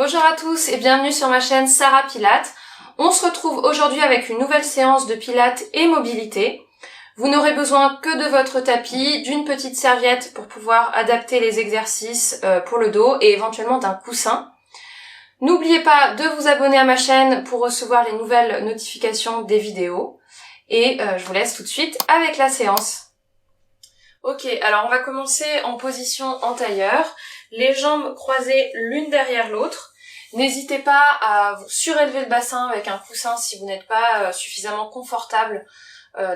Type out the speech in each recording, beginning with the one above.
Bonjour à tous et bienvenue sur ma chaîne Sarah Pilates. On se retrouve aujourd'hui avec une nouvelle séance de pilates et mobilité. Vous n'aurez besoin que de votre tapis, d'une petite serviette pour pouvoir adapter les exercices pour le dos et éventuellement d'un coussin. N'oubliez pas de vous abonner à ma chaîne pour recevoir les nouvelles notifications des vidéos. Et je vous laisse tout de suite avec la séance. Ok, alors on va commencer en position en tailleur, les jambes croisées l'une derrière l'autre. N'hésitez pas à vous surélever le bassin avec un coussin si vous n'êtes pas suffisamment confortable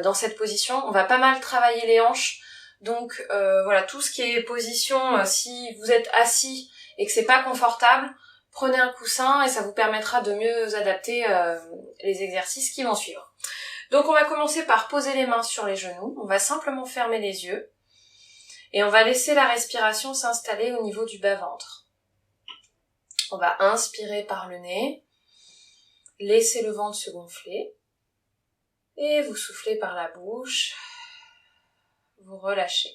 dans cette position. On va pas mal travailler les hanches, donc voilà, tout ce qui est position, si vous êtes assis et que c'est pas confortable, prenez un coussin et ça vous permettra de mieux adapter les exercices qui vont suivre. Donc on va commencer par poser les mains sur les genoux, on va simplement fermer les yeux et on va laisser la respiration s'installer au niveau du bas-ventre. On va inspirer par le nez, laisser le ventre se gonfler et vous soufflez par la bouche, vous relâchez.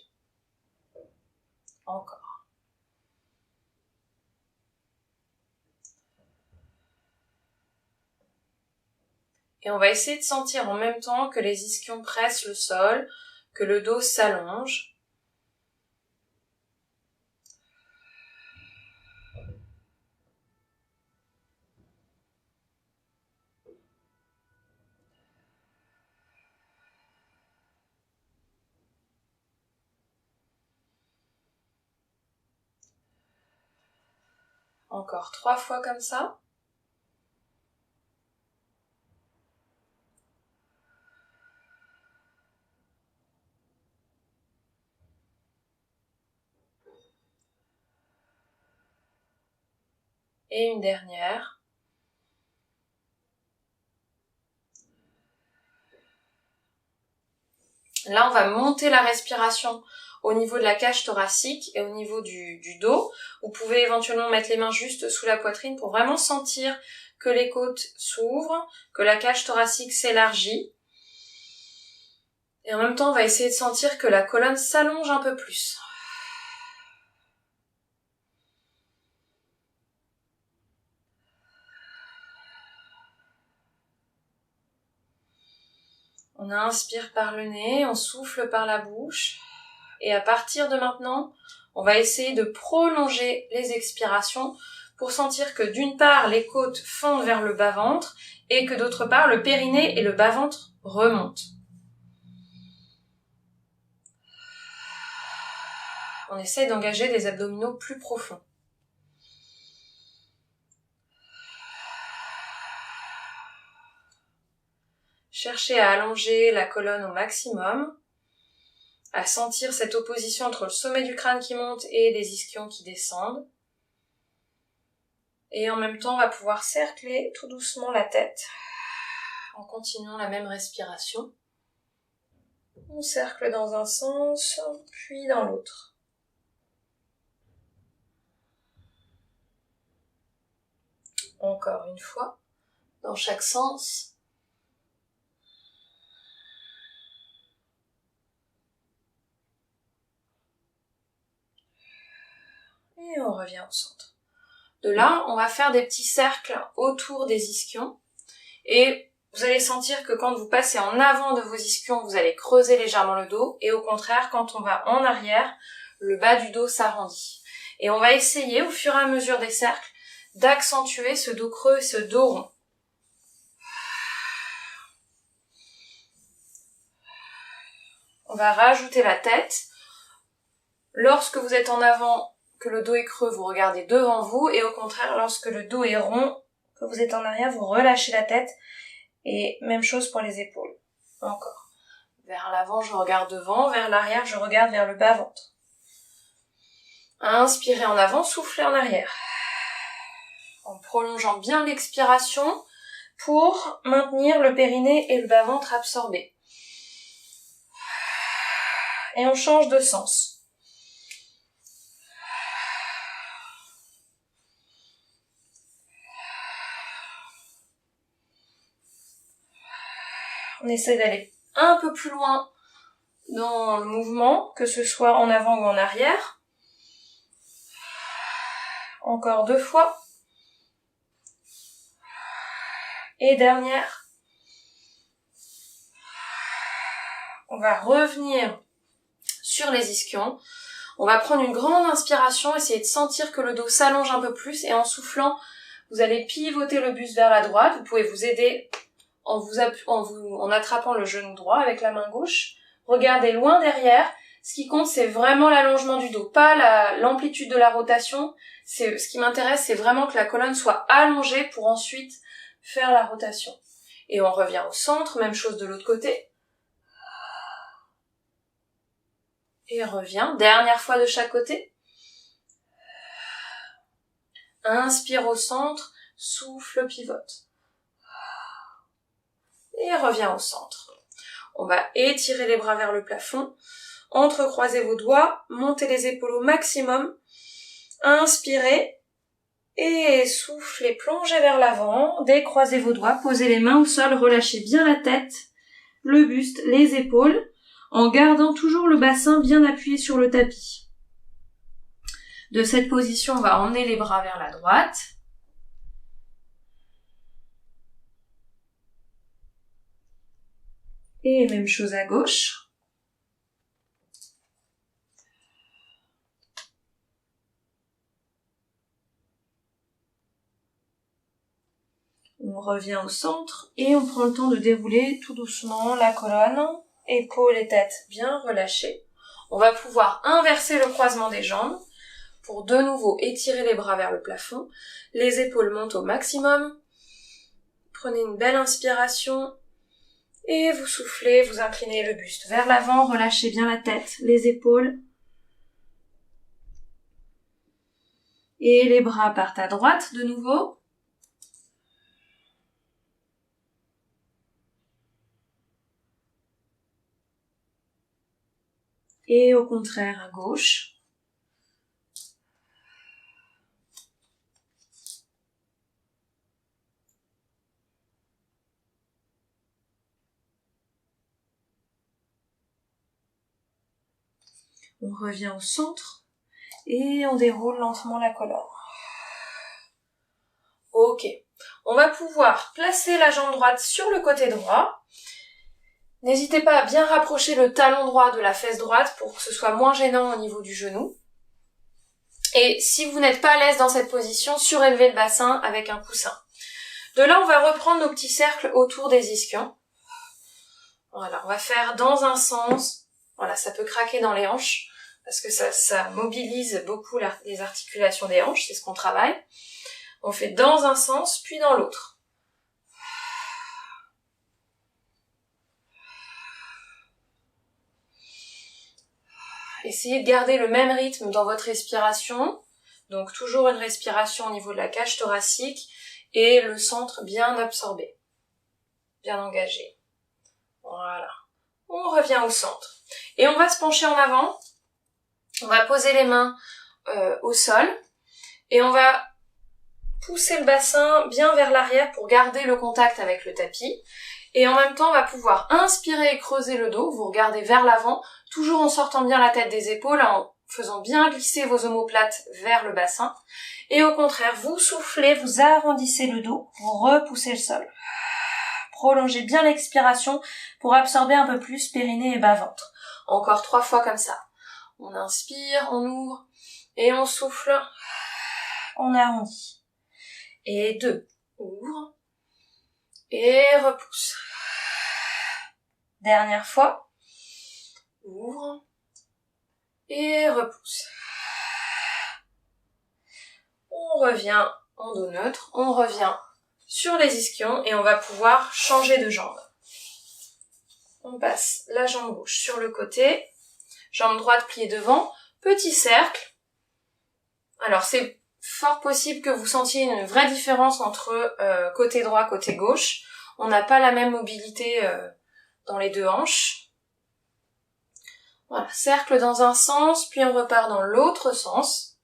Encore. Et on va essayer de sentir en même temps que les ischions pressent le sol, que le dos s'allonge. Encore 3 fois comme ça. Et une dernière. Là, on va monter la respiration au niveau de la cage thoracique et au niveau du dos. Vous pouvez éventuellement mettre les mains juste sous la poitrine pour vraiment sentir que les côtes s'ouvrent, que la cage thoracique s'élargit. Et en même temps, on va essayer de sentir que la colonne s'allonge un peu plus. On inspire par le nez, on souffle par la bouche. Et à partir de maintenant, on va essayer de prolonger les expirations pour sentir que d'une part, les côtes fondent vers le bas-ventre et que d'autre part, le périnée et le bas-ventre remontent. On essaye d'engager des abdominaux plus profonds. Cherchez à allonger la colonne au maximum, à sentir cette opposition entre le sommet du crâne qui monte et les ischions qui descendent. Et en même temps, on va pouvoir cercler tout doucement la tête en continuant la même respiration. On cercle dans un sens, puis dans l'autre. Encore une fois, dans chaque sens. Et on revient au centre. De là, on va faire des petits cercles autour des ischions. Et vous allez sentir que quand vous passez en avant de vos ischions, vous allez creuser légèrement le dos. Et au contraire, quand on va en arrière, le bas du dos s'arrondit. Et on va essayer, au fur et à mesure des cercles, d'accentuer ce dos creux et ce dos rond. On va rajouter la tête. Lorsque vous êtes en avant, que le dos est creux, vous regardez devant vous. Et au contraire, lorsque le dos est rond, que vous êtes en arrière, vous relâchez la tête. Et même chose pour les épaules. Encore. Vers l'avant, je regarde devant. Vers l'arrière, je regarde vers le bas-ventre. Inspirez en avant, soufflez en arrière. En prolongeant bien l'expiration pour maintenir le périnée et le bas-ventre absorbés. Et on change de sens. On essaie d'aller un peu plus loin dans le mouvement, que ce soit en avant ou en arrière. Encore 2 fois. Et dernière. On va revenir sur les ischions. On va prendre une grande inspiration, essayer de sentir que le dos s'allonge un peu plus et en soufflant, vous allez pivoter le buste vers la droite. Vous pouvez vous aider en attrapant le genou droit avec la main gauche. Regardez loin derrière. Ce qui compte, c'est vraiment l'allongement du dos, pas l'amplitude de la rotation. Ce qui m'intéresse, c'est vraiment que la colonne soit allongée pour ensuite faire la rotation. Et on revient au centre, même chose de l'autre côté. Et revient, dernière fois de chaque côté. Inspire au centre, souffle, pivote. Et revient au centre. On va étirer les bras vers le plafond, entrecroisez vos doigts, montez les épaules au maximum, inspirez et soufflez, plongez vers l'avant, décroisez vos doigts, posez les mains au sol, relâchez bien la tête, le buste, les épaules, en gardant toujours le bassin bien appuyé sur le tapis. De cette position, on va emmener les bras vers la droite. Et même chose à gauche. On revient au centre et on prend le temps de dérouler tout doucement la colonne, épaules et tête bien relâchées. On va pouvoir inverser le croisement des jambes pour de nouveau étirer les bras vers le plafond. Les épaules montent au maximum. Prenez une belle inspiration. Et vous soufflez, vous inclinez le buste vers l'avant, relâchez bien la tête, les épaules. Et les bras partent à droite de nouveau. Et au contraire à gauche. On revient au centre et on déroule lentement la colonne. Ok, on va pouvoir placer la jambe droite sur le côté droit. N'hésitez pas à bien rapprocher le talon droit de la fesse droite pour que ce soit moins gênant au niveau du genou. Et si vous n'êtes pas à l'aise dans cette position, surélevez le bassin avec un coussin. De là, on va reprendre nos petits cercles autour des ischions. Voilà, on va faire dans un sens. Voilà, ça peut craquer dans les hanches parce que ça mobilise beaucoup les articulations des hanches, c'est ce qu'on travaille. On fait dans un sens, puis dans l'autre. Essayez de garder le même rythme dans votre respiration. Donc toujours une respiration au niveau de la cage thoracique et le centre bien absorbé, bien engagé. Voilà. On revient au centre. Et on va se pencher en avant. On va poser les mains au sol. Et on va pousser le bassin bien vers l'arrière pour garder le contact avec le tapis. Et en même temps, on va pouvoir inspirer et creuser le dos. Vous regardez vers l'avant, toujours en sortant bien la tête des épaules, en faisant bien glisser vos omoplates vers le bassin. Et au contraire, vous soufflez, vous arrondissez le dos, vous repoussez le sol. Prolongez bien l'expiration pour absorber un peu plus périnée et bas-ventre. Encore 3 fois comme ça. On inspire, on ouvre, et on souffle, on arrondit. Et 2, ouvre, et repousse. Dernière fois, ouvre, et repousse. On revient en dos neutre, on revient sur les ischions et on va pouvoir changer de jambe. On passe la jambe gauche sur le côté, jambe droite pliée devant, petit cercle. Alors c'est fort possible que vous sentiez une vraie différence entre côté droit, côté gauche. On n'a pas la même mobilité dans les deux hanches. Voilà, cercle dans un sens, puis on repart dans l'autre sens.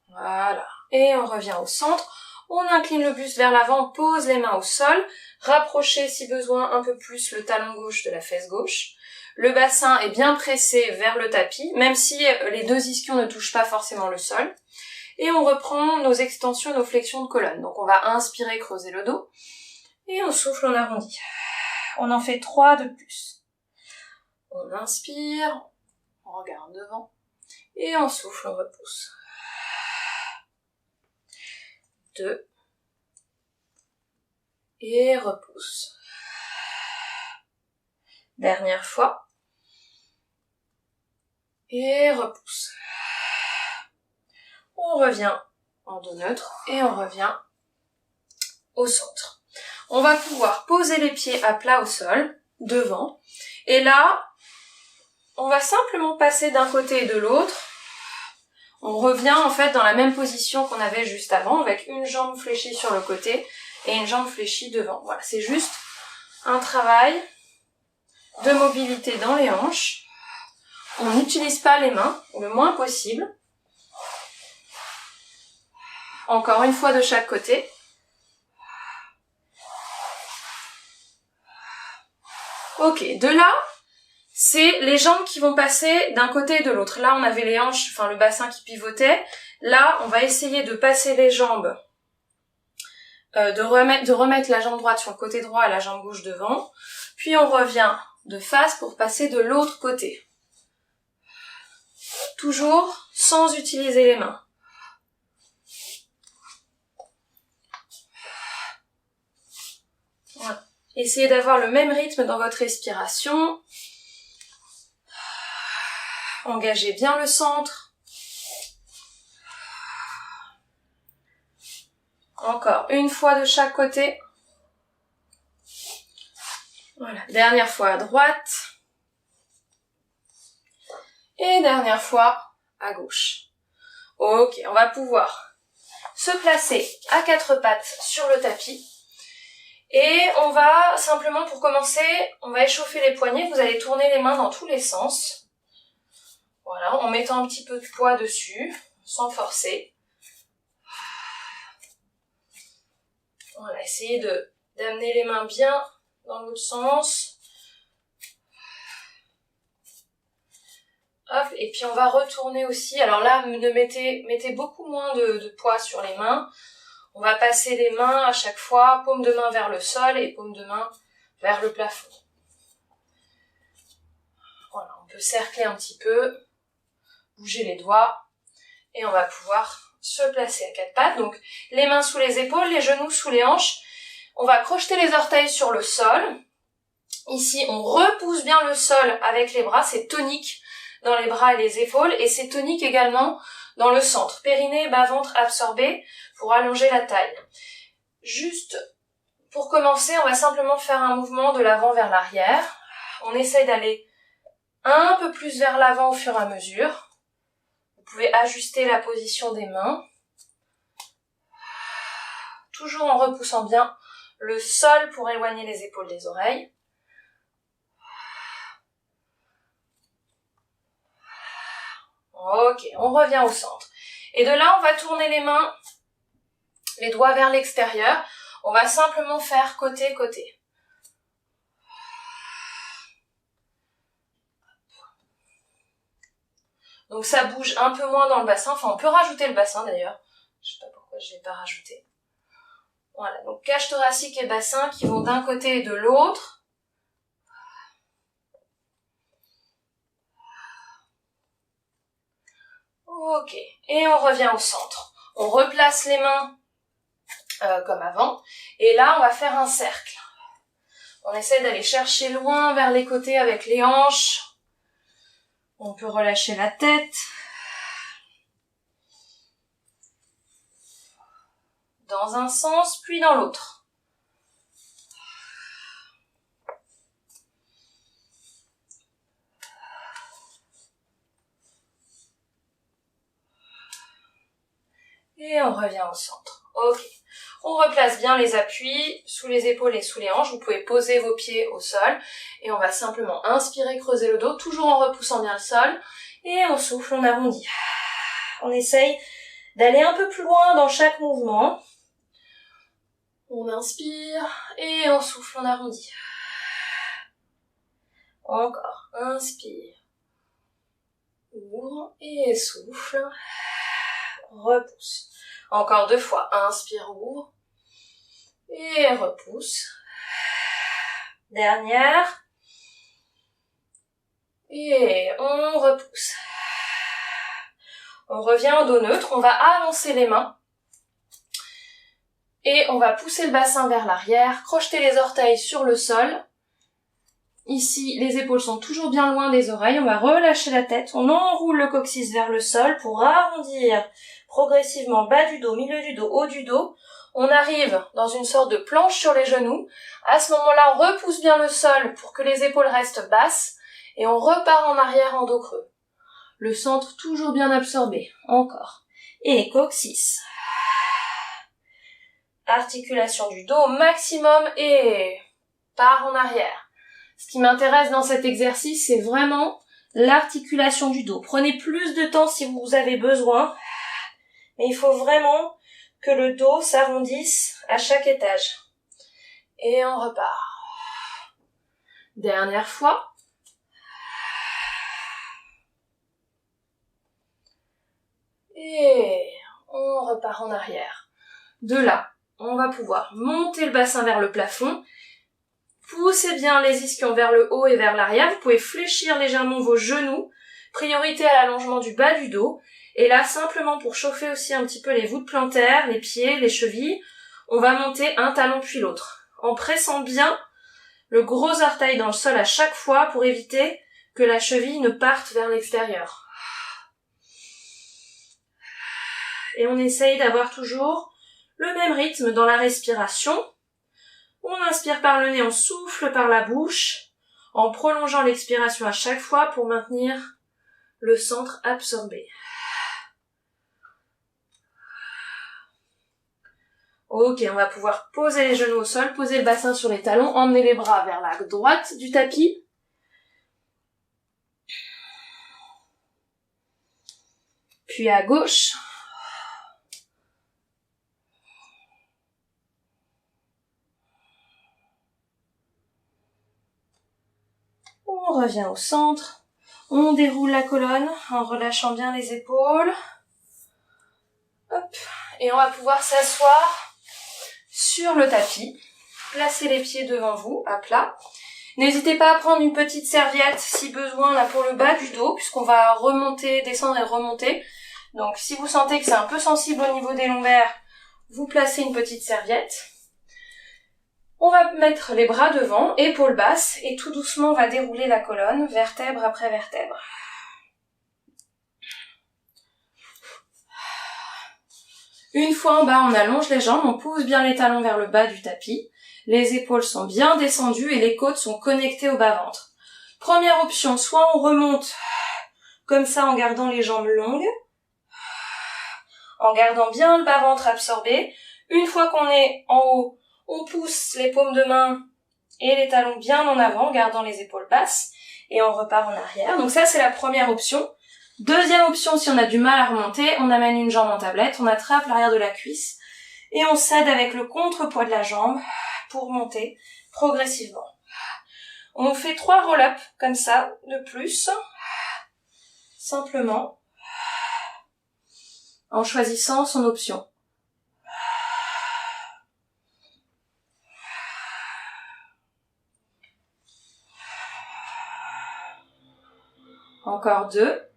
Voilà, et on revient au centre. On incline le buste vers l'avant, on pose les mains au sol, rapprochez si besoin un peu plus le talon gauche de la fesse gauche. Le bassin est bien pressé vers le tapis, même si les deux ischions ne touchent pas forcément le sol. Et on reprend nos extensions, nos flexions de colonne. Donc on va inspirer, creuser le dos. Et on souffle, on arrondit. On en fait 3 de plus. On inspire, on regarde devant. Et on souffle, on repousse. 2. Et repousse. Dernière fois. Et repousse. On revient en dos neutre et on revient au centre. On va pouvoir poser les pieds à plat au sol, devant. Et là, on va simplement passer d'un côté et de l'autre. On revient en fait dans la même position qu'on avait juste avant, avec une jambe fléchie sur le côté et une jambe fléchie devant. Voilà, c'est juste un travail de mobilité dans les hanches. On n'utilise pas les mains, le moins possible. Encore une fois de chaque côté. Ok, de là, c'est les jambes qui vont passer d'un côté et de l'autre. Là, on avait les hanches, enfin le bassin qui pivotait. Là, on va essayer de passer les jambes, de remettre la jambe droite sur le côté droit et la jambe gauche devant. Puis on revient de face pour passer de l'autre côté. Toujours sans utiliser les mains. Voilà. Essayez d'avoir le même rythme dans votre respiration. Engagez bien le centre. Encore une fois de chaque côté. Voilà, dernière fois à droite. Et dernière fois à gauche. Ok, on va pouvoir se placer à 4 pattes sur le tapis. Et on va simplement, pour commencer, on va échauffer les poignets. Vous allez tourner les mains dans tous les sens. Voilà, en mettant un petit peu de poids dessus, sans forcer. Voilà, essayez d'amener les mains bien dans l'autre sens. Hop, et puis on va retourner aussi. Alors là, mettez beaucoup moins de poids sur les mains. On va passer les mains à chaque fois, paume de main vers le sol et paume de main vers le plafond. Voilà, on peut cercler un petit peu, bouger les doigts et on va pouvoir se placer à 4 pattes. Donc les mains sous les épaules, les genoux sous les hanches. On va crocheter les orteils sur le sol. Ici, on repousse bien le sol avec les bras, c'est tonique dans les bras et les épaules et c'est tonique également dans le centre. Périnée, bas-ventre absorbé pour allonger la taille. Juste pour commencer, on va simplement faire un mouvement de l'avant vers l'arrière. On essaye d'aller un peu plus vers l'avant au fur et à mesure. Vous pouvez ajuster la position des mains. Toujours en repoussant bien le sol pour éloigner les épaules des oreilles. Ok, on revient au centre. Et de là, on va tourner les mains, les doigts vers l'extérieur. On va simplement faire côté-côté. Donc ça bouge un peu moins dans le bassin. Enfin, on peut rajouter le bassin d'ailleurs. Je sais pas pourquoi je ne l'ai pas rajouté. Voilà, donc cage thoracique et bassin qui vont d'un côté et de l'autre. Ok, et on revient au centre. On replace les mains comme avant. Et là, on va faire un cercle. On essaie d'aller chercher loin vers les côtés avec les hanches. On peut relâcher la tête. Dans un sens, puis dans l'autre. Et on revient au centre. Ok. On replace bien les appuis sous les épaules et sous les hanches. Vous pouvez poser vos pieds au sol. Et on va simplement inspirer, creuser le dos, toujours en repoussant bien le sol. Et on souffle, on arrondit. On essaye d'aller un peu plus loin dans chaque mouvement. On inspire et on souffle, on arrondit. Encore. Inspire. Ouvre et souffle. Repousse. Encore 2 fois. Inspire, ouvre. Et repousse. Dernière. Et on repousse. On revient au dos neutre. On va avancer les mains. Et on va pousser le bassin vers l'arrière. Crocheter les orteils sur le sol. Ici, les épaules sont toujours bien loin des oreilles. On va relâcher la tête. On enroule le coccyx vers le sol pour arrondir progressivement bas du dos, milieu du dos, haut du dos. On arrive dans une sorte de planche sur les genoux. À ce moment-là, on repousse bien le sol pour que les épaules restent basses. Et on repart en arrière en dos creux. Le centre toujours bien absorbé. Encore. Et coccyx. Articulation du dos au maximum et part en arrière. Ce qui m'intéresse dans cet exercice, c'est vraiment l'articulation du dos. Prenez plus de temps si vous avez besoin, mais il faut vraiment que le dos s'arrondisse à chaque étage. Et on repart. Dernière fois. Et on repart en arrière. De là, on va pouvoir monter le bassin vers le plafond. Poussez bien les ischions vers le haut et vers l'arrière. Vous pouvez fléchir légèrement vos genoux. Priorité à l'allongement du bas du dos. Et là, simplement pour chauffer aussi un petit peu les voûtes plantaires, les pieds, les chevilles, on va monter un talon puis l'autre. En pressant bien le gros orteil dans le sol à chaque fois pour éviter que la cheville ne parte vers l'extérieur. Et on essaye d'avoir toujours le même rythme dans la respiration. On inspire par le nez, on souffle par la bouche, en prolongeant l'expiration à chaque fois pour maintenir le centre absorbé. Ok, on va pouvoir poser les genoux au sol, poser le bassin sur les talons, emmener les bras vers la droite du tapis. Puis à gauche. On revient au centre. On déroule la colonne en relâchant bien les épaules. Hop. Et on va pouvoir s'asseoir sur le tapis. Placez les pieds devant vous, à plat. N'hésitez pas à prendre une petite serviette si besoin là pour le bas du dos, puisqu'on va remonter, descendre et remonter. Donc si vous sentez que c'est un peu sensible au niveau des lombaires, vous placez une petite serviette. On va mettre les bras devant, épaules basses, et tout doucement on va dérouler la colonne, vertèbre après vertèbre. Une fois en bas, on allonge les jambes, on pousse bien les talons vers le bas du tapis. Les épaules sont bien descendues et les côtes sont connectées au bas-ventre. Première option, soit on remonte comme ça en gardant les jambes longues, en gardant bien le bas-ventre absorbé. Une fois qu'on est en haut, on pousse les paumes de main et les talons bien en avant, en gardant les épaules basses, et on repart en arrière. Donc ça, c'est la première option. Deuxième option, si on a du mal à remonter, on amène une jambe en tablette, on attrape l'arrière de la cuisse, et on s'aide avec le contrepoids de la jambe pour monter progressivement. On fait 3 roll-up, comme ça, de plus, simplement, en choisissant son option. Encore 2.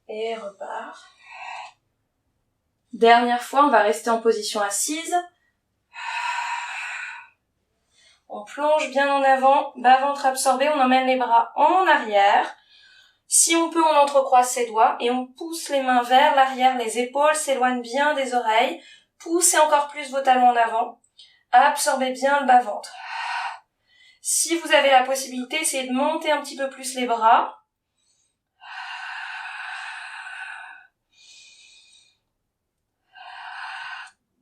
Et repart. Dernière fois, on va rester en position assise. On plonge bien en avant, bas-ventre absorbé, on emmène les bras en arrière. Si on peut, on entrecroise ses doigts et on pousse les mains vers l'arrière, les épaules s'éloignent bien des oreilles. Poussez encore plus vos talons en avant. Absorbez bien le bas-ventre. Si vous avez la possibilité, essayez de monter un petit peu plus les bras.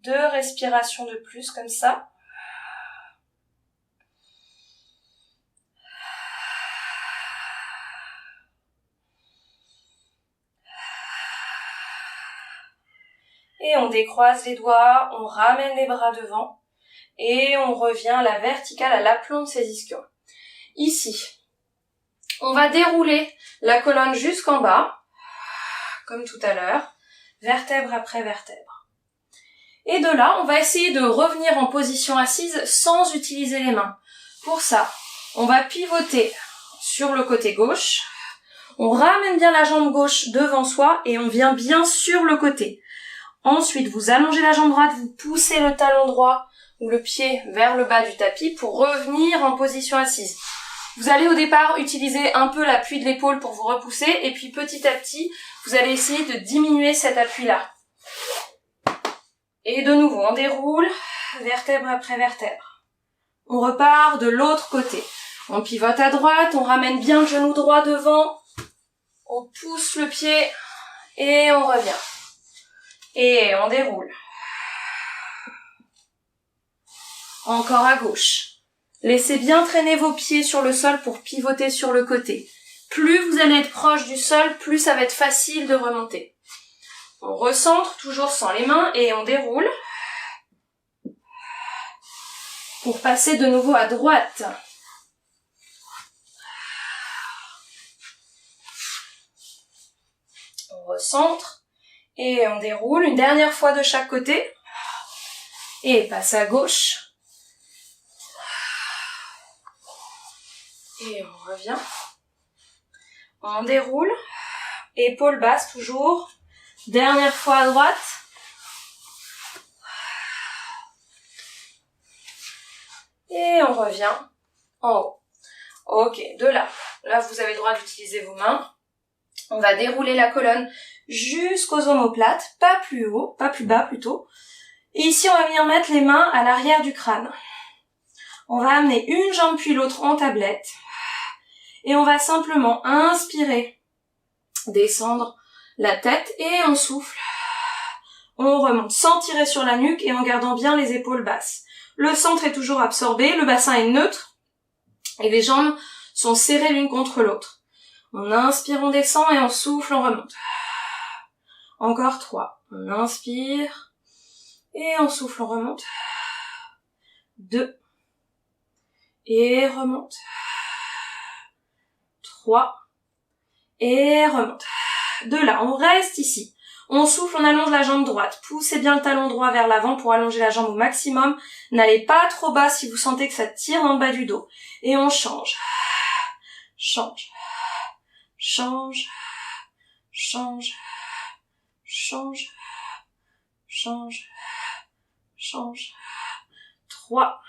2 respirations de plus comme ça. Et on décroise les doigts, on ramène les bras devant. Et on revient à la verticale, à l'aplomb de ses ischions. Ici, on va dérouler la colonne jusqu'en bas, comme tout à l'heure, vertèbre après vertèbre. Et de là, on va essayer de revenir en position assise sans utiliser les mains. Pour ça, on va pivoter sur le côté gauche, on ramène bien la jambe gauche devant soi et on vient bien sur le côté. Ensuite, vous allongez la jambe droite, vous poussez le talon droit ou le pied vers le bas du tapis pour revenir en position assise. Vous allez au départ utiliser un peu l'appui de l'épaule pour vous repousser et puis petit à petit, vous allez essayer de diminuer cet appui-là. Et de nouveau, on déroule, vertèbre après vertèbre. On repart de l'autre côté. On pivote à droite, on ramène bien le genou droit devant, on pousse le pied et on revient. Et on déroule. Encore à gauche. Laissez bien traîner vos pieds sur le sol pour pivoter sur le côté. Plus vous allez être proche du sol, plus ça va être facile de remonter. On recentre, toujours sans les mains, et on déroule. Pour passer de nouveau à droite. On recentre, et on déroule une dernière fois de chaque côté. Et passe à gauche. Et on revient. On déroule. Épaules basses toujours. Dernière fois à droite. Et on revient en haut. Ok, de là. Là, vous avez le droit d'utiliser vos mains. On va dérouler la colonne jusqu'aux omoplates. Pas plus haut, pas plus bas plutôt. Et ici, on va venir mettre les mains à l'arrière du crâne. On va amener une jambe puis l'autre en tablette. Et on va simplement inspirer, descendre la tête et on souffle. On remonte sans tirer sur la nuque et en gardant bien les épaules basses. Le centre est toujours absorbé, le bassin est neutre et les jambes sont serrées l'une contre l'autre. On inspire, on descend et on souffle, on remonte. Encore 3. On inspire et on souffle, on remonte. 2. Et remonte. 3. Et remonte. De là, on reste ici. On souffle, on allonge la jambe droite. Poussez bien le talon droit vers l'avant pour allonger la jambe au maximum. N'allez pas trop bas si vous sentez que ça tire dans le bas du dos. Et on change. Change. Change. Change. Change. Change. Change. 3.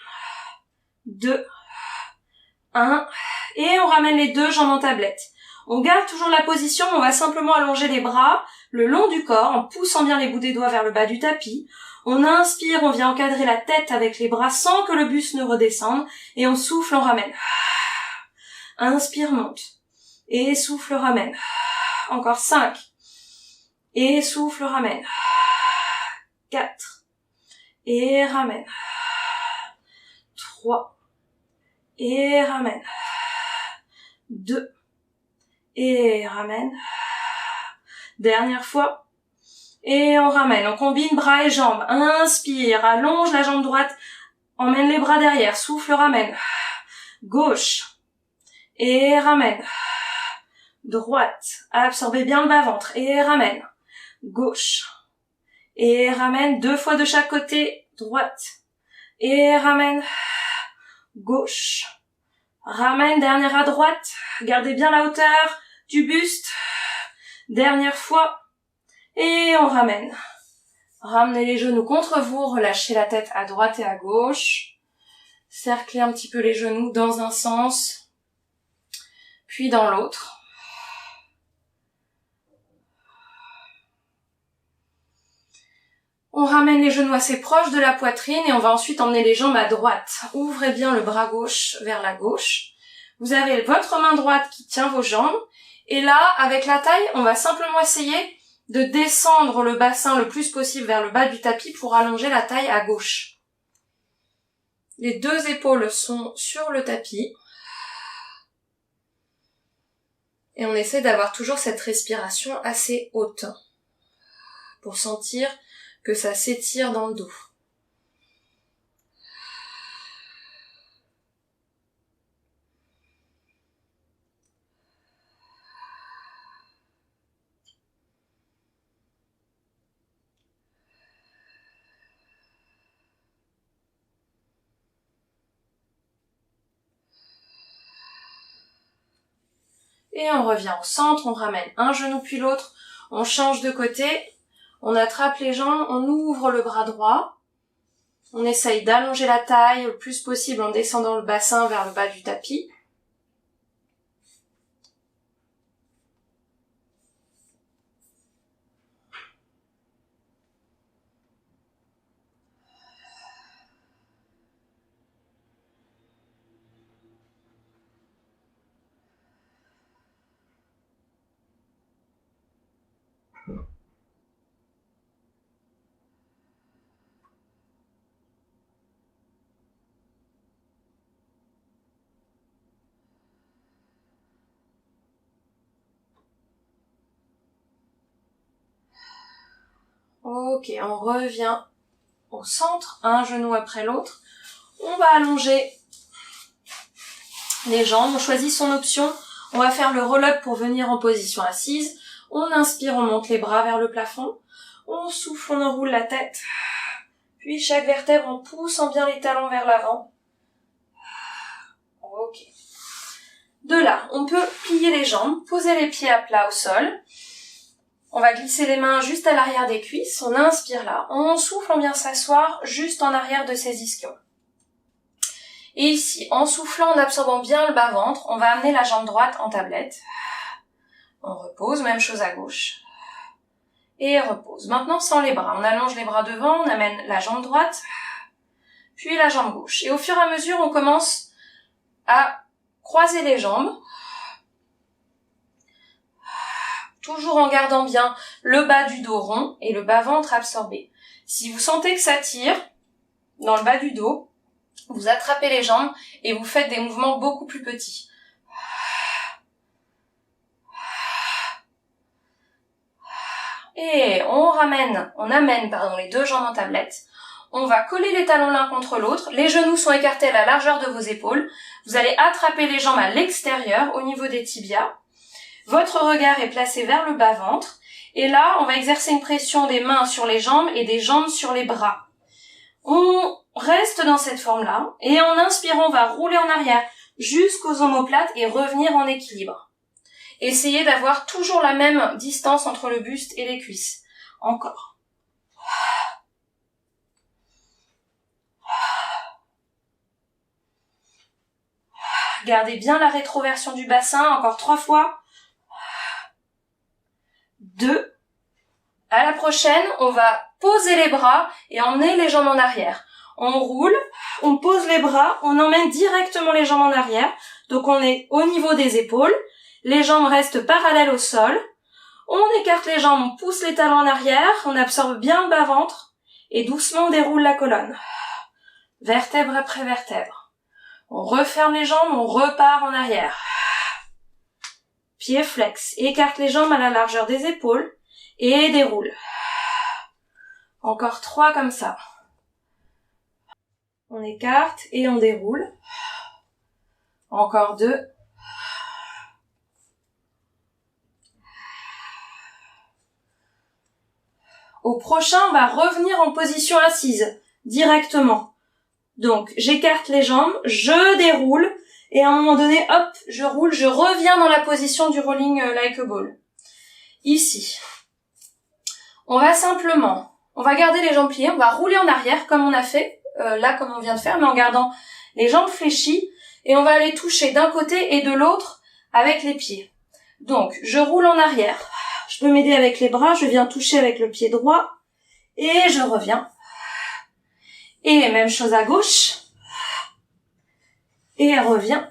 2. 1. Et on ramène les deux jambes en tablette. On garde toujours la position, on va simplement allonger les bras le long du corps en poussant bien les bouts des doigts vers le bas du tapis. On inspire, on vient encadrer la tête avec les bras sans que le buste ne redescende et on souffle, on ramène. Inspire, monte. Et souffle, ramène. Encore 5. Et souffle, ramène. 4. Et ramène. 3. Et ramène. 2. Et ramène. Dernière fois. Et on ramène. On combine bras et jambes. Inspire, allonge la jambe droite. Emmène les bras derrière. Souffle, ramène. Gauche. Et ramène. Droite. Absorbez bien le bas-ventre. Et ramène. Gauche. Et ramène. 2 fois de chaque côté. Droite. Et ramène. Gauche. Ramène, dernière à droite. Gardez bien la hauteur du buste. Dernière fois. Et on ramène. Ramenez les genoux contre vous. Relâchez la tête à droite et à gauche. Cerclez un petit peu les genoux dans un sens. Puis dans l'autre. On ramène les genoux assez proches de la poitrine et on va ensuite emmener les jambes à droite. Ouvrez bien le bras gauche vers la gauche. Vous avez votre main droite qui tient vos jambes. Et là, avec la taille, on va simplement essayer de descendre le bassin le plus possible vers le bas du tapis pour allonger la taille à gauche. Les deux épaules sont sur le tapis. Et on essaie d'avoir toujours cette respiration assez haute pour sentir que ça s'étire dans le dos. Et on revient au centre, on ramène un genou puis l'autre, on change de côté, on attrape les jambes, on ouvre le bras droit, on essaye d'allonger la taille le plus possible en descendant le bassin vers le bas du tapis. Ok, on revient au centre, un genou après l'autre. On va allonger les jambes, on choisit son option. On va faire le roll-up pour venir en position assise. On inspire, on monte les bras vers le plafond. On souffle, on enroule la tête. Puis chaque vertèbre en poussant bien les talons vers l'avant. Ok. De là, on peut plier les jambes, poser les pieds à plat au sol. On va glisser les mains juste à l'arrière des cuisses, on inspire là, on souffle, on vient s'asseoir juste en arrière de ses ischions. Et ici, en soufflant, en absorbant bien le bas-ventre, on va amener la jambe droite en tablette. On repose, même chose à gauche. Et repose. Maintenant, sans les bras, on allonge les bras devant, on amène la jambe droite, puis la jambe gauche. Et au fur et à mesure, on commence à croiser les jambes, toujours en gardant bien le bas du dos rond et le bas-ventre absorbé. Si vous sentez que ça tire dans le bas du dos, vous attrapez les jambes et vous faites des mouvements beaucoup plus petits. Et on amène les deux jambes en tablette. On va coller les talons l'un contre l'autre. Les genoux sont écartés à la largeur de vos épaules. Vous allez attraper les jambes à l'extérieur, au niveau des tibias. Votre regard est placé vers le bas-ventre. Et là, on va exercer une pression des mains sur les jambes et des jambes sur les bras. On reste dans cette forme-là. Et en inspirant, on va rouler en arrière jusqu'aux omoplates et revenir en équilibre. Essayez d'avoir toujours la même distance entre le buste et les cuisses. Encore. Gardez bien la rétroversion du bassin. Encore 3 fois. 2. À la prochaine, on va poser les bras et emmener les jambes en arrière. On roule, on pose les bras, on emmène directement les jambes en arrière. Donc on est au niveau des épaules. Les jambes restent parallèles au sol. On écarte les jambes, on pousse les talons en arrière, on absorbe bien le bas-ventre et doucement on déroule la colonne. Vertèbre après vertèbre. On referme les jambes, on repart en arrière. Pied flex, écarte les jambes à la largeur des épaules et déroule. Encore 3 comme ça. On écarte et on déroule. Encore 2. Au prochain, on va revenir en position assise, directement. Donc, j'écarte les jambes, je déroule, et à un moment donné, hop, je roule, je reviens dans la position du rolling like a ball. Ici. On va garder les jambes pliées, on va rouler en arrière, comme on a fait, là, comme on vient de faire, mais en gardant les jambes fléchies, et on va aller toucher d'un côté et de l'autre avec les pieds. Donc, je roule en arrière. Je peux m'aider avec les bras, je viens toucher avec le pied droit, et je reviens. Et même chose à gauche. Et elle revient.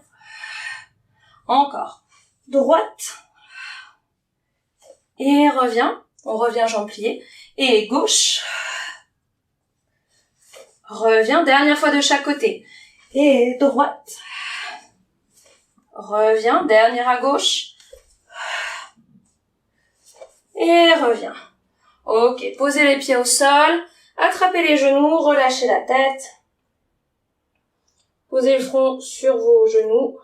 Encore. Droite. Et revient. On revient jambes pliées. Et gauche. Revient. Dernière fois de chaque côté. Et droite. Revient. Dernière à gauche. Et revient. Ok. Posez les pieds au sol. Attrapez les genoux. Relâchez la tête. Posez le front sur vos genoux.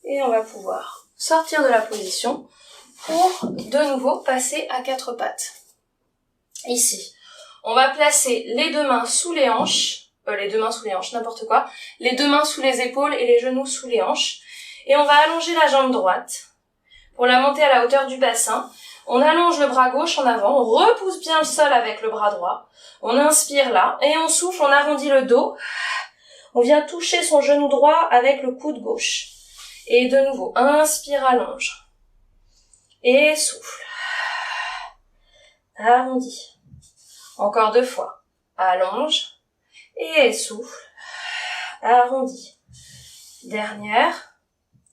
Et on va pouvoir sortir de la position pour de nouveau passer à 4 pattes. Ici, On va placer les deux mains sous les hanches, n'importe quoi. Les deux mains sous les épaules et les genoux sous les hanches. Et on va allonger la jambe droite pour la monter à la hauteur du bassin. On allonge le bras gauche en avant, on repousse bien le sol avec le bras droit. On inspire là et on souffle, on arrondit le dos. On vient toucher son genou droit avec le coude gauche. Et de nouveau, inspire, allonge. Et souffle. Arrondis. Encore 2 fois. Allonge. Et souffle. Arrondis. Dernière.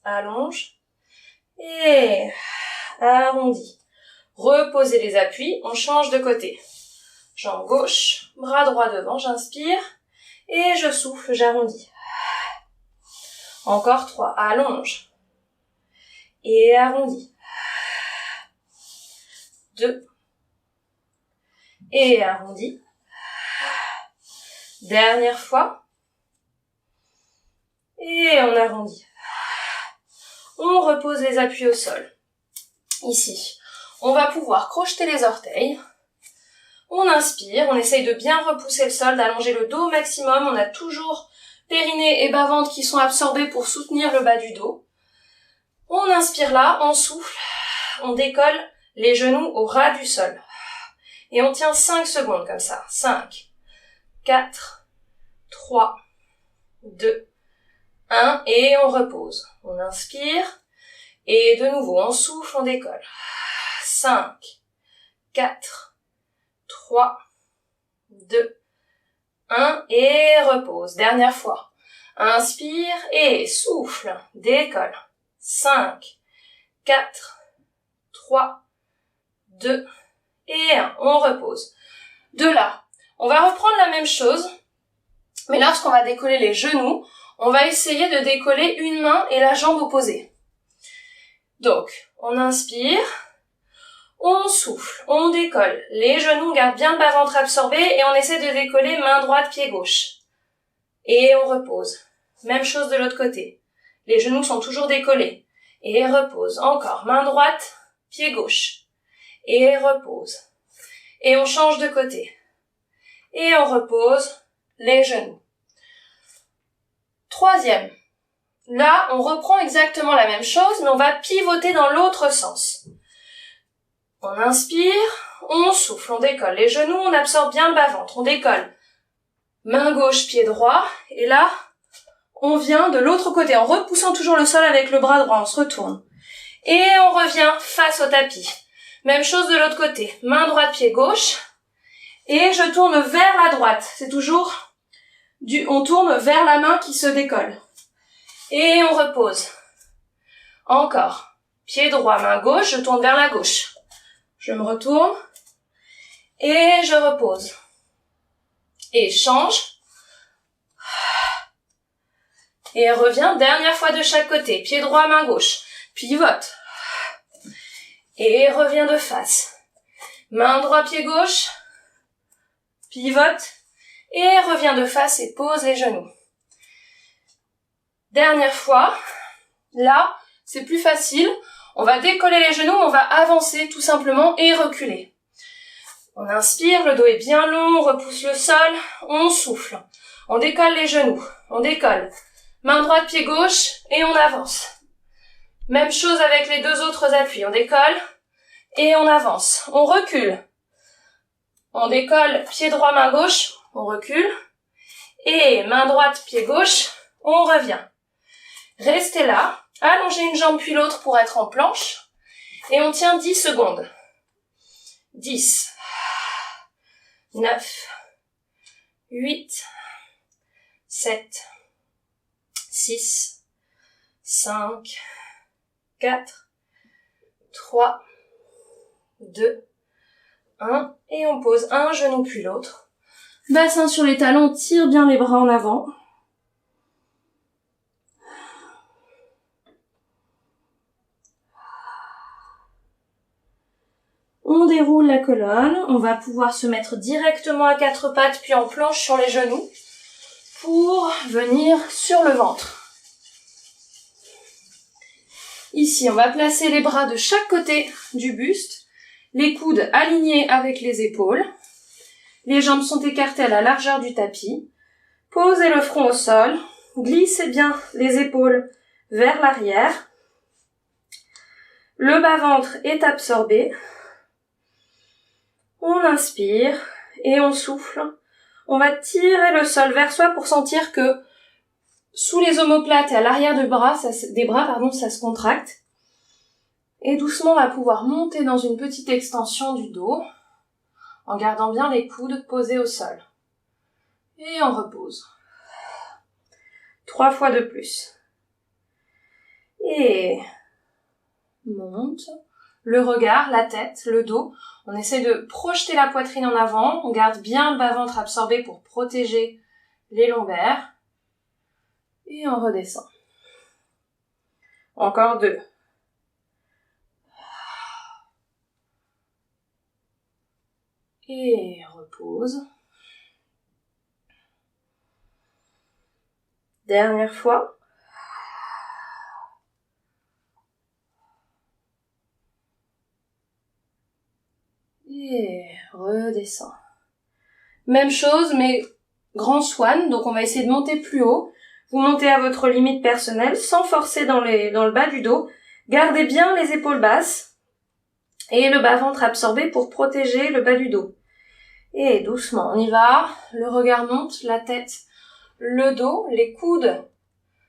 Allonge. Et arrondis. Reposez les appuis, on change de côté. Jambe gauche, bras droit devant, j'inspire. Et je souffle, j'arrondis. Encore 3, allonge. Et arrondis. 2. Et arrondis. Dernière fois. Et on arrondit. On repose les appuis au sol. Ici, on va pouvoir crocheter les orteils. On inspire, on essaye de bien repousser le sol, d'allonger le dos au maximum. On a toujours périnée et bas-ventre qui sont absorbés pour soutenir le bas du dos. On inspire là, on souffle, on décolle les genoux au ras du sol. Et on tient 5 secondes comme ça. 5, 4, 3, 2, 1 et on repose. On inspire et de nouveau on souffle, on décolle. 5, 4, 3, 2, 1 et repose. Dernière fois. Inspire et souffle, décolle. 5, 4, 3, 2 et 1. On repose. De là, on va reprendre la même chose, mais lorsqu'on va décoller les genoux, on va essayer de décoller une main et la jambe opposée. Donc, on inspire, on souffle, on décolle. Les genoux, on garde bien le bas-ventre absorbé et on essaie de décoller main droite, pied gauche. Et on repose. Même chose de l'autre côté. Les genoux sont toujours décollés. Et repose. Encore. Main droite, pied gauche. Et repose. Et on change de côté. Et on repose les genoux. Troisième. Là, on reprend exactement la même chose, mais on va pivoter dans l'autre sens. On inspire, on souffle, on décolle les genoux, on absorbe bien le bas-ventre, on décolle. Main gauche, pied droit, et là, on vient de l'autre côté, en repoussant toujours le sol avec le bras droit, on se retourne. Et on revient face au tapis. Même chose de l'autre côté, main droite, pied gauche, et je tourne vers la droite. C'est toujours on tourne vers la main qui se décolle. Et on repose. Encore. Pied droit, main gauche, je tourne vers la gauche. Je me retourne. Et je repose. Et change. Et reviens, dernière fois de chaque côté. Pied droit, main gauche. Pivote. Et reviens de face. Main droit, pied gauche. Pivote. Et reviens de face et pose les genoux. Dernière fois. Là, c'est plus facile. On va décoller les genoux, on va avancer tout simplement et reculer. On inspire, le dos est bien long, on repousse le sol, on souffle. On décolle les genoux, on décolle. Main droite, pied gauche et on avance. Même chose avec les deux autres appuis. On décolle et on avance. On recule. On décolle, pied droit, main gauche, on recule. Et main droite, pied gauche, on revient. Restez là. Allongez une jambe puis l'autre pour être en planche. Et on tient 10 secondes. 10, 9, 8, 7, 6, 5, 4, 3, 2, 1. Et on pose un genou puis l'autre. Bassin sur les talons, on tire bien les bras en avant. On déroule la colonne, on va pouvoir se mettre directement à 4 pattes puis en planche sur les genoux pour venir sur le ventre. Ici, on va placer les bras de chaque côté du buste, les coudes alignés avec les épaules, Les jambes sont écartées à la largeur du tapis. Posez le front au sol. Glissez bien les épaules vers l'arrière. Le bas-ventre est absorbé. On inspire et on souffle. On va tirer le sol vers soi pour sentir que sous les omoplates et à l'arrière des bras, ça se contracte. Et doucement, on va pouvoir monter dans une petite extension du dos en gardant bien les coudes posés au sol. Et on repose. 3 fois de plus. Et monte. Le regard, la tête, le dos. On essaie de projeter la poitrine en avant. On garde bien le bas-ventre absorbé pour protéger les lombaires. Et on redescend. Encore 2. Et repose. Dernière fois. Et redescend. Même chose, mais grand swan. Donc on va essayer de monter plus haut. Vous montez à votre limite personnelle sans forcer dans le bas du dos. Gardez bien les épaules basses et le bas-ventre absorbé pour protéger le bas du dos. Et doucement, on y va. Le regard monte, la tête, le dos, les coudes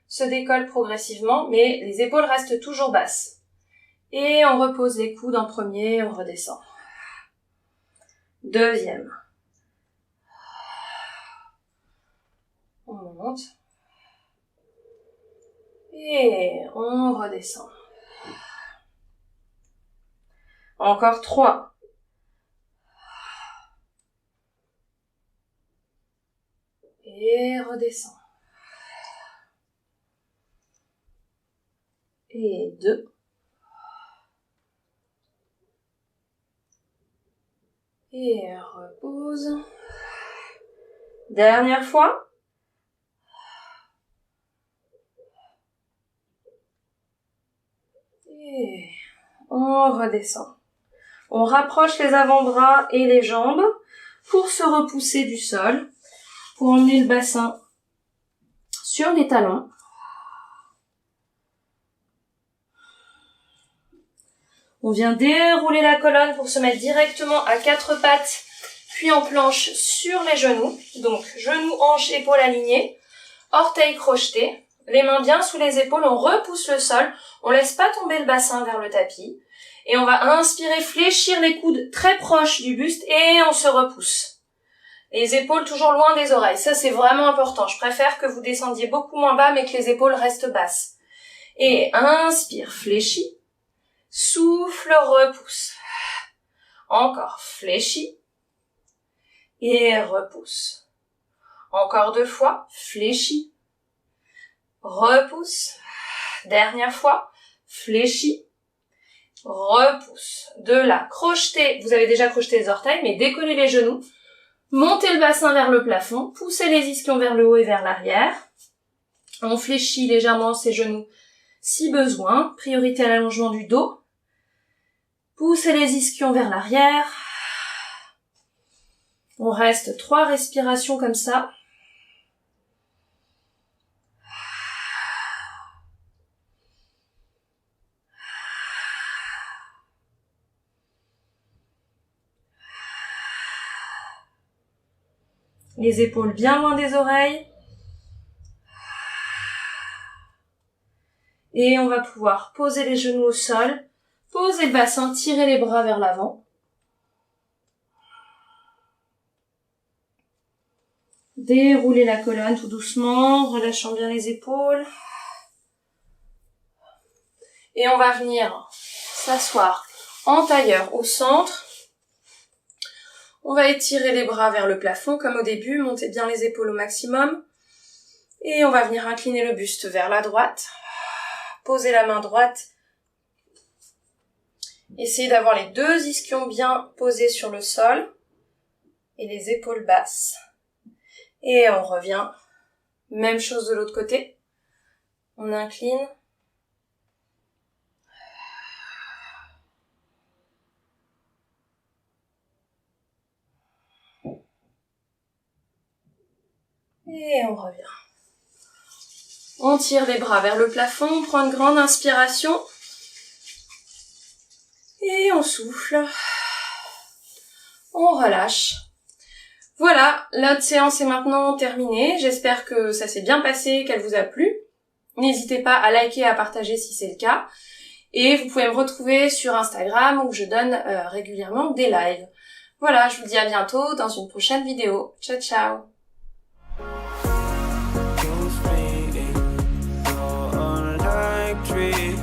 se décollent progressivement, mais les épaules restent toujours basses. Et on repose les coudes en premier, on redescend. Deuxième. On monte. Et on redescend. Encore 3. Et redescend. Et 2. Et repose. Dernière fois. Et on redescend. On rapproche les avant-bras et les jambes pour se repousser du sol, pour emmener le bassin sur les talons. On vient dérouler la colonne pour se mettre directement à 4 pattes, puis en planche sur les genoux. Donc, genoux, hanches, épaules alignées, orteils crochetés, les mains bien sous les épaules, on repousse le sol, on laisse pas tomber le bassin vers le tapis. Et on va inspirer, fléchir les coudes très proches du buste et on se repousse. Les épaules toujours loin des oreilles. Ça, c'est vraiment important. Je préfère que vous descendiez beaucoup moins bas, mais que les épaules restent basses. Et inspire, fléchis. Souffle, repousse. Encore, fléchis. Et repousse. Encore 2 fois, fléchis. Repousse. Dernière fois, fléchis. Repousse. De là, crochetez. Vous avez déjà crocheté les orteils, mais décollez les genoux. Montez le bassin vers le plafond. Poussez les ischions vers le haut et vers l'arrière. On fléchit légèrement ses genoux si besoin. Priorité à l'allongement du dos. Poussez les ischions vers l'arrière. On reste 3 respirations comme ça. Les épaules bien loin des oreilles. Et on va pouvoir poser les genoux au sol, poser le bassin, tirer les bras vers l'avant. Dérouler la colonne tout doucement, relâchant bien les épaules. Et on va venir s'asseoir en tailleur au centre. On va étirer les bras vers le plafond comme au début, monter bien les épaules au maximum. Et on va venir incliner le buste vers la droite. Poser la main droite. Essayez d'avoir les 2 ischions bien posés sur le sol. Et les épaules basses. Et on revient. Même chose de l'autre côté. On incline. Et on revient. On tire les bras vers le plafond, on prend une grande inspiration. Et on souffle. On relâche. Voilà, notre séance est maintenant terminée. J'espère que ça s'est bien passé, qu'elle vous a plu. N'hésitez pas à liker et à partager si c'est le cas. Et vous pouvez me retrouver sur Instagram où je donne régulièrement des lives. Voilà, je vous dis à bientôt dans une prochaine vidéo. Ciao, ciao! Tree